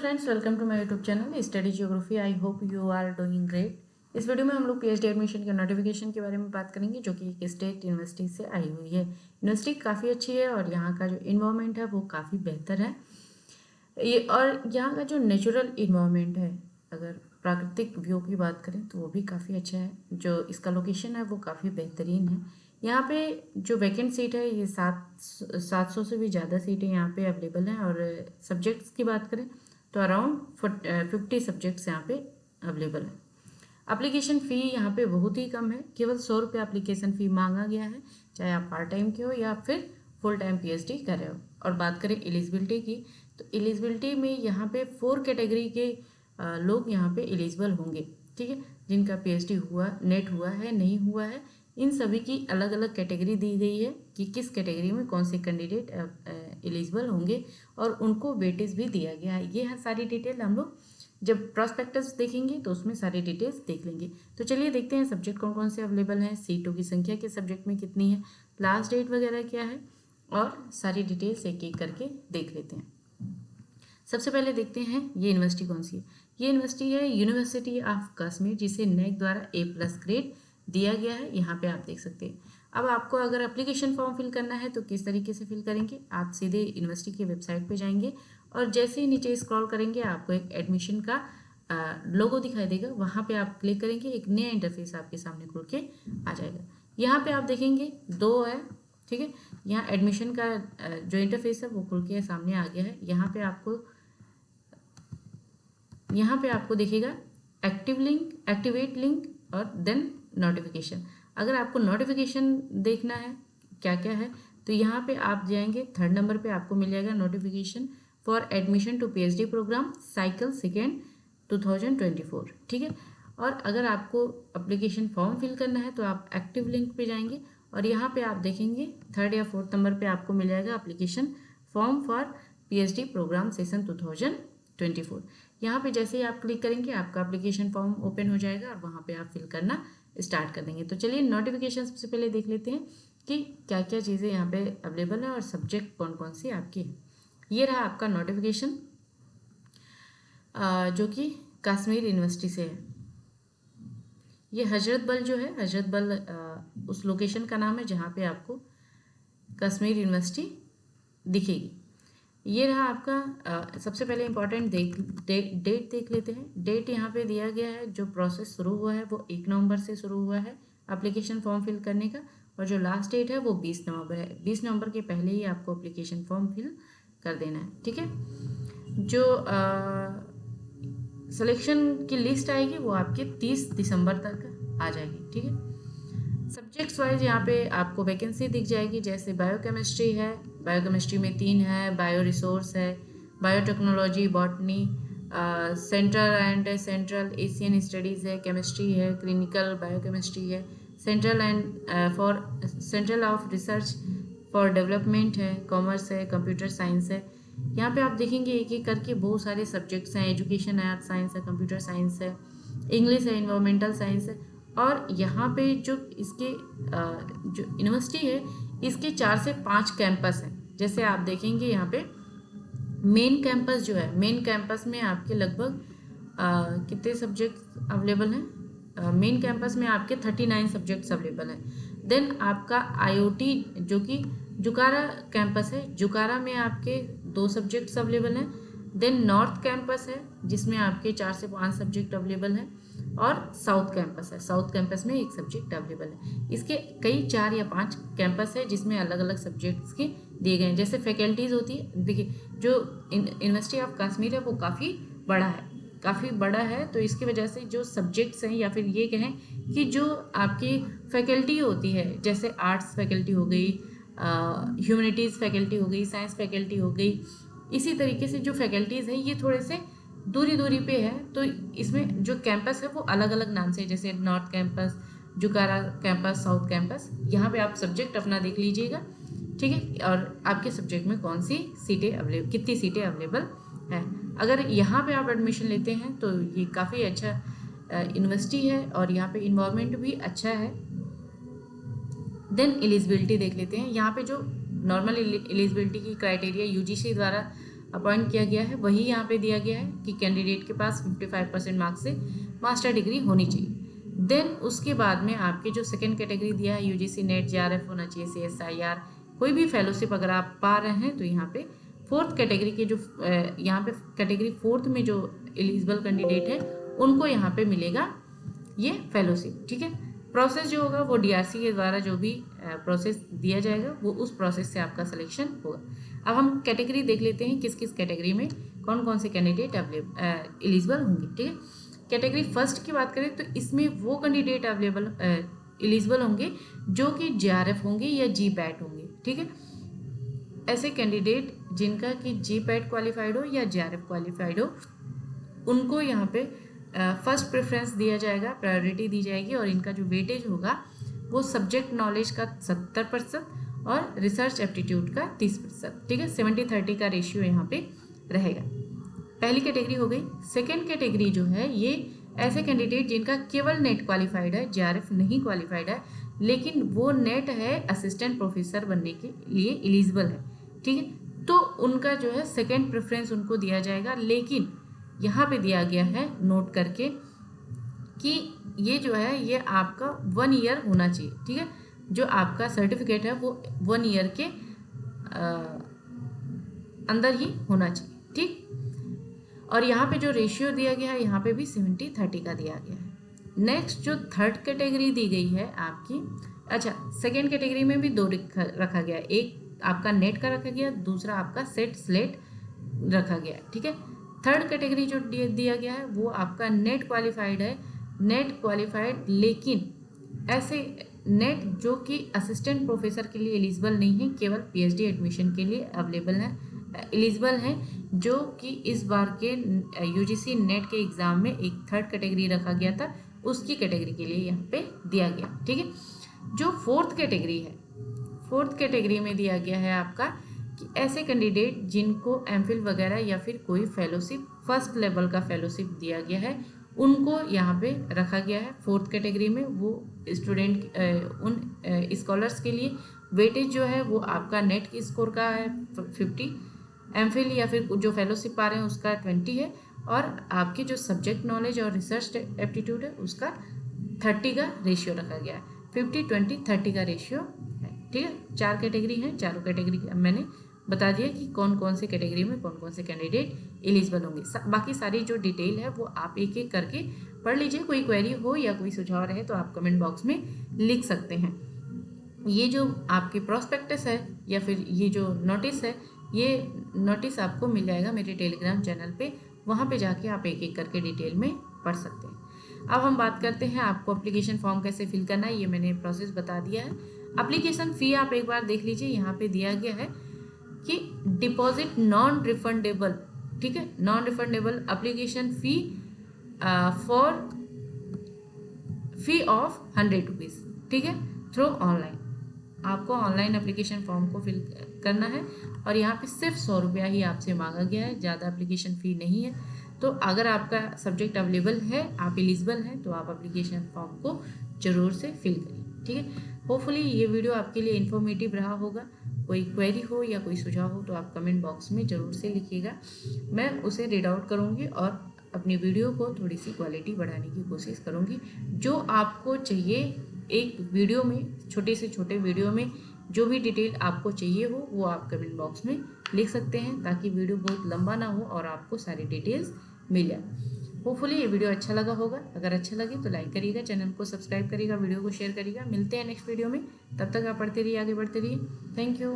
Friends, welcome to my YouTube channel study geography. I hope you are doing great. इस video में हम लोग PhD admission के notification के बारे में बात करेंगे, जो कि एक स्टेट यूनिवर्सिटी से आई हुई है। यूनिवर्सिटी काफ़ी अच्छी है और यहाँ का जो इन्वायरमेंट है वो काफ़ी बेहतर है। ये और यहाँ का जो नेचुरल इन्वायरमेंट है, अगर प्राकृतिक व्यू की बात करें तो वो भी काफ़ी अच्छा है। जो इसका लोकेशन है वो काफ़ी बेहतरीन है। यहाँ पे जो वैकेंट सीट है ये 700 से भी ज़्यादा सीटें यहाँ पे अवेलेबल हैं। और सब्जेक्ट्स की बात करें तो अराउंड 50 सब्जेक्ट्स यहाँ पे अवेलेबल है। एप्लीकेशन फ़ी यहाँ पे बहुत ही कम है, केवल 100 रुपये एप्लीकेशन फ़ी मांगा गया है, चाहे आप पार्ट टाइम के हो या फिर फुल टाइम पीएचडी कर रहे हो। और बात करें एलिजिबिलिटी की, तो एलिजिबिलिटी में यहाँ पे 4 कैटेगरी के लोग यहाँ पे एलिजिबल होंगे, ठीक है। जिनका पीएचडी हुआ, नेट हुआ है, नहीं हुआ है, इन सभी की अलग अलग कैटेगरी दी गई है कि किस कैटेगरी में कौन से कैंडिडेट एलिजिबल होंगे और उनको वेटेज भी दिया गया है। ये है सारी डिटेल हम लोग जब प्रॉस्पेक्टस देखेंगे तो उसमें सारी डिटेल्स देख लेंगे। तो चलिए देखते हैं सब्जेक्ट कौन कौन से अवेलेबल हैं, सीटों की संख्या किस सब्जेक्ट में कितनी है, लास्ट डेट वगैरह क्या है, और सारी डिटेल्स एक एक करके देख लेते हैं। सबसे पहले देखते हैं ये यूनिवर्सिटी कौन सी है। ये यूनिवर्सिटी है यूनिवर्सिटी ऑफ कश्मीर, जिसे नेक द्वारा A+ ग्रेड दिया गया है। यहाँ पे आप देख सकते हैं। अब आपको अगर एप्लीकेशन फॉर्म फिल करना है तो किस तरीके से फिल करेंगे, आप सीधे यूनिवर्सिटी की वेबसाइट पे जाएंगे और जैसे ही नीचे स्क्रॉल करेंगे आपको एक एडमिशन का लोगो दिखाई देगा, वहाँ पे आप क्लिक करेंगे, एक नया इंटरफेस आपके सामने खुल के आ जाएगा। यहाँ पे आप देखेंगे 2 है, ठीक है। यहाँ एडमिशन का जो इंटरफेस है वो खुल के सामने आ गया है। यहाँ पे आपको दिखेगा एक्टिव लिंक, एक्टिवेट लिंक और देन नोटिफिकेशन। अगर आपको नोटिफिकेशन देखना है क्या क्या है तो यहाँ पे आप जाएंगे, 3rd नंबर पे आपको मिल जाएगा notification for admission to PhD programme cycle 2nd 2024, ठीक है। और अगर आपको एप्लीकेशन फॉर्म फिल करना है तो आप एक्टिव लिंक पे जाएंगे और यहाँ पे आप देखेंगे 3rd या 4th नंबर पे आपको मिल जाएगा application form for PhD programme session 2024। यहाँ पे जैसे ही आप क्लिक करेंगे आपका एप्लीकेशन फॉर्म ओपन हो जाएगा और वहाँ पे आप फिल करना स्टार्ट कर देंगे। तो चलिए नोटिफिकेशन सबसे पहले देख लेते हैं कि क्या क्या चीज़ें यहाँ पे अवेलेबल है और सब्जेक्ट कौन कौन सी आपकी है। ये रहा आपका नोटिफिकेशन जो कि कश्मीर यूनिवर्सिटी से है। ये हजरत बल जो है, हजरत बल उस लोकेशन का नाम है जहाँ पे आपको कश्मीर यूनिवर्सिटी दिखेगी। ये रहा आपका सबसे पहले इम्पॉर्टेंट डेट देख लेते हैं। डेट यहाँ पे दिया गया है, जो प्रोसेस शुरू हुआ है वो 1 नवंबर से शुरू हुआ है एप्लीकेशन फॉर्म फिल करने का, और जो लास्ट डेट है वो 20 नवंबर है। 20 नवंबर के पहले ही आपको एप्लीकेशन फॉर्म फिल कर देना है, ठीक है। जो सिलेक्शन की लिस्ट आएगी वो आपके 30 दिसंबर तक आ जाएगी, ठीक है। सब्जेक्ट्स वाइज यहाँ पे आपको वैकेंसी दिख जाएगी, जैसे बायोकेमिस्ट्री है, बायोकेमिस्ट्री में 3 है, बायो रिसोर्स है, biotechnology, botany, central Asian studies है, केमिस्ट्री है, क्लिनिकल बायोकेमिस्ट्री है, central of research for development है, कॉमर्स है, कंप्यूटर साइंस है। यहाँ पे आप देखेंगे एक एक करके बहुत सारे सब्जेक्ट्स हैं, एजुकेशन है, आर्ट साइंस है, कंप्यूटर साइंस है, इंग्लिश है, इन्वायरमेंटल साइंस है। और यहाँ पे जो इसके जो यूनिवर्सिटी है इसके 4 से 5 कैंपस हैं। जैसे आप देखेंगे यहाँ पे मेन कैंपस जो है, मेन कैंपस में आपके लगभग कितने सब्जेक्ट अवेलेबल हैं, मेन कैंपस में आपके 39 सब्जेक्ट्स अवेलेबल हैं। देन आपका आईओटी जो कि जुकारा कैंपस है, जुकारा में आपके 2 सब्जेक्ट्स अवेलेबल हैं। देन नॉर्थ कैंपस है जिसमें आपके 4 से 5 सब्जेक्ट अवेलेबल हैं, और साउथ कैंपस है, साउथ कैंपस में 1 सब्जेक्ट अवेलेबल है। इसके कई 4 या 5 कैंपस है जिसमें अलग अलग सब्जेक्ट्स के दिए गए हैं। जैसे फैकल्टीज़ होती है, देखिए जो यूनिवर्सिटी ऑफ कश्मीर है वो काफ़ी बड़ा है, तो इसकी वजह से जो सब्जेक्ट्स हैं या फिर ये कहें कि जो आपकी फैकल्टी होती है, जैसे आर्ट्स फैकल्टी हो गई, ह्यूमैनिटीज़ फैकल्टी हो गई, साइंस फैकल्टी हो गई, इसी तरीके से जो फैकल्टीज़ हैं ये थोड़े से दूरी पे है। तो इसमें जो कैंपस है वो अलग अलग नाम से, जैसे नॉर्थ कैंपस, जुकारा कैंपस, साउथ कैंपस। यहाँ पे आप सब्जेक्ट अपना देख लीजिएगा, ठीक है, और आपके सब्जेक्ट में कौन सी सीटें अवेलेबल, कितनी सीटें अवेलेबल हैं। अगर यहाँ पे आप एडमिशन लेते हैं तो ये काफ़ी अच्छा यूनिवर्सिटी है और यहाँ पे इन्वायरमेंट भी अच्छा है। देन एलिजिबिलिटी देख लेते हैं। यहाँ पे जो नॉर्मल एलिजिबिलिटी की क्राइटेरिया यूजीसी द्वारा अपॉइंट किया गया है वही यहाँ पे दिया गया है कि कैंडिडेट के पास 55% मार्क्स से मास्टर डिग्री होनी चाहिए। देन उसके बाद में आपके जो सेकेंड कैटेगरी दिया है यूजीसी नेट जेआरएफ होना चाहिए, CSIR, कोई भी फेलोशिप अगर आप पा रहे हैं तो यहाँ पे फोर्थ कैटेगरी के जो यहाँ पे कैटेगरी फोर्थ में जो एलिजिबल कैंडिडेट है उनको यहाँ पे मिलेगा ये फेलोशिप। ठीक है, प्रोसेस जो होगा वो डीआरसी के द्वारा जो भी प्रोसेस दिया जाएगा वो उस प्रोसेस से आपका सिलेक्शन होगा। अब हम कैटेगरी देख लेते हैं किस किस कैटेगरी में कौन कौन से कैंडिडेट एलिजिबल होंगे। ठीक है, कैटेगरी फर्स्ट की बात करें तो इसमें वो कैंडिडेट एलिजिबल होंगे जो कि जेआरएफ होंगे या जीपैट होंगे। ठीक है, ऐसे कैंडिडेट जिनका कि जीपैट क्वालिफाइड हो या जेआरएफ क्वालिफाइड हो उनको यहाँ पे फर्स्ट प्रेफरेंस दिया जाएगा, प्रायोरिटी दी जाएगी और इनका जो वेटेज होगा वो सब्जेक्ट नॉलेज का 70% और रिसर्च एप्टीट्यूड का 30%। ठीक है, 70-30 का रेशियो यहाँ पे रहेगा। पहली कैटेगरी हो गई। सेकेंड कैटेगरी जो है ये ऐसे कैंडिडेट जिनका केवल नेट क्वालिफाइड है, जेआरएफ नहीं क्वालिफाइड है, लेकिन वो नेट है असिस्टेंट प्रोफेसर बनने के लिए एलिजिबल है। ठीक है, तो उनका जो है सेकेंड प्रेफरेंस उनको दिया जाएगा। लेकिन यहाँ पे दिया गया है नोट करके कि ये जो है ये आपका 1 ईयर होना चाहिए। ठीक है, जो आपका सर्टिफिकेट है वो 1 ईयर के अंदर ही होना चाहिए। ठीक, और यहाँ पे जो रेशियो दिया गया है यहाँ पे भी 70-30 का दिया गया है। नेक्स्ट जो थर्ड कैटेगरी दी गई है आपकी, अच्छा सेकेंड कैटेगरी में भी 2 रखा गया है, एक आपका नेट का रखा गया, दूसरा आपका सेट स्लेट रखा गया है। ठीक है, थर्ड कैटेगरी जो दिया गया है वो आपका नेट क्वालिफाइड है, नेट क्वालिफाइड लेकिन ऐसे नेट जो कि असिस्टेंट प्रोफेसर के लिए एलिजिबल नहीं है, केवल पीएचडी एडमिशन के लिए अवेलेबल है, एलिजिबल हैं, जो कि इस बार के यूजीसी नेट के एग्ज़ाम में एक थर्ड कैटेगरी रखा गया था उसकी कैटेगरी के लिए यहाँ पे दिया गया। ठीक है, जो फोर्थ कैटेगरी है, फोर्थ कैटेगरी में दिया गया है आपका कि ऐसे कैंडिडेट जिनको एमफिल वगैरह या फिर कोई फेलोशिप फर्स्ट लेवल का फेलोशिप दिया गया है उनको यहाँ पे रखा गया है फोर्थ कैटेगरी में। वो स्टूडेंट उन स्कॉलर्स के लिए वेटेज जो है वो आपका नेट की स्कोर का है 50, एमफिल या फिर जो फेलोशिप पा रहे हैं उसका 20 है, और आपके जो सब्जेक्ट नॉलेज और रिसर्च एप्टीट्यूड है उसका 30 का रेशियो रखा गया है। 50-20-30 का रेशियो है। ठीक है, 4 कैटेगरी हैं, चारों कैटेगरी मैंने बता दिया कि कौन कौन से कैटेगरी में कौन कौन से कैंडिडेट एलिजिबल होंगे। बाकी सारी जो डिटेल है वो आप एक एक करके पढ़ लीजिए। कोई क्वेरी हो या कोई सुझाव रहे तो आप कमेंट बॉक्स में लिख सकते हैं। ये जो आपके प्रोस्पेक्टस है या फिर ये जो नोटिस है, ये नोटिस आपको मिल जाएगा मेरे टेलीग्राम चैनल पे, वहाँ पे जाके आप एक एक करके डिटेल में पढ़ सकते हैं। अब हम बात करते हैं आपको एप्लीकेशन फॉर्म कैसे फिल करना है, ये मैंने प्रोसेस बता दिया है। एप्लीकेशन फ़ी आप एक बार देख लीजिए, यहाँ पे दिया गया है कि डिपॉजिट नॉन रिफंडेबल। ठीक है, non refundable application fee for fee of 100 rupees. ठीक है, थ्रू ऑनलाइन आपको ऑनलाइन एप्लीकेशन फॉर्म को फिल करना है और यहाँ पे सिर्फ 100 रुपया ही आपसे मांगा गया है, ज़्यादा एप्लीकेशन फ़ी नहीं है। तो अगर आपका सब्जेक्ट अवेलेबल है, आप एलिजिबल हैं, तो आप एप्लीकेशन फॉर्म को ज़रूर से फिल करिए। ठीक है, होपफुली ये वीडियो आपके लिए इन्फॉर्मेटिव रहा होगा। कोई क्वेरी हो या कोई सुझाव हो तो आप कमेंट बॉक्स में ज़रूर से लिखिएगा, मैं उसे रीड आउट करूँगी और अपनी वीडियो को थोड़ी सी क्वालिटी बढ़ाने की कोशिश करूँगी। जो आपको चाहिए एक वीडियो में, छोटे से छोटे वीडियो में जो भी डिटेल आपको चाहिए हो वो आप कमेंट बॉक्स में लिख सकते हैं, ताकि वीडियो बहुत लंबा ना हो और आपको सारी डिटेल्स मिल जाए। होपफुली ये वीडियो अच्छा लगा होगा। अगर अच्छा लगे तो लाइक करिएगा, चैनल को सब्सक्राइब करिएगा, वीडियो को शेयर करिएगा। मिलते हैं नेक्स्ट वीडियो में, तब तक आप पढ़ते रहिए, आगे बढ़ते रहिए। Thank you.